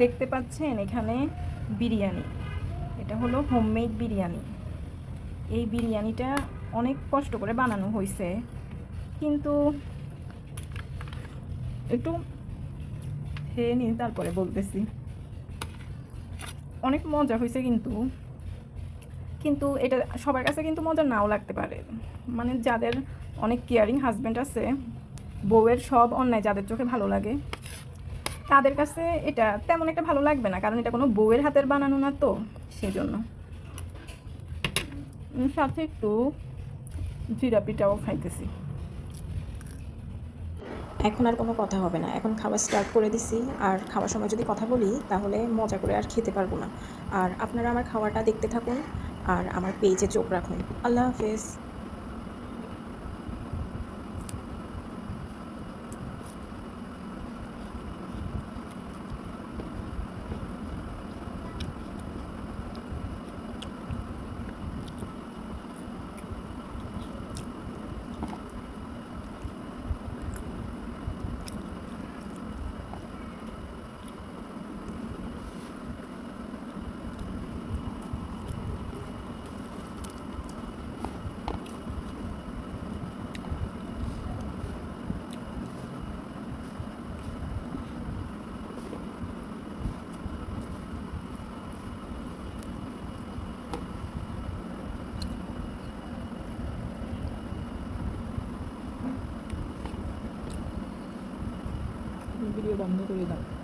দেখতে পাচ্ছেন এখানে বিরিয়ানি, এটা হলো হোমমেড বিরিয়ানি। এই বিরিয়ানিটা অনেক কষ্ট করে বানানো হয়েছে, কিন্তু একটু খেয়ে নিন তারপরে বলতেছি। অনেক মজা হয়েছে, কিন্তু কিন্তু এটা সবার কাছে কিন্তু মজা নাও লাগতে পারে। মানে যাদের অনেক কেয়ারিং হাজব্যান্ড আছে, বউয়ের সব অন্যায় যাদের চোখে ভালো লাগে, তাদের কাছে এটা তেমন একটা ভালো লাগবে না, কারণ এটা কোনো বউয়ের হাতের বানানো না, তো সেজন্য। সাথে একটু জিরা পিঠাও খাইতেছি। এখন আর কোনো কথা হবে না, এখন খাওয়া স্টার্ট করে দিছি। আর খাওয়ার সময় যদি কথা বলি তাহলে মজা করে আর খেতে পারবো না। আর আপনারা আমার খাওয়াটা দেখতে থাকুন আর আমার পেজে চোখ রাখুন। আল্লাহ হাফেজ। ভিডিও বন্ধ করে দাও।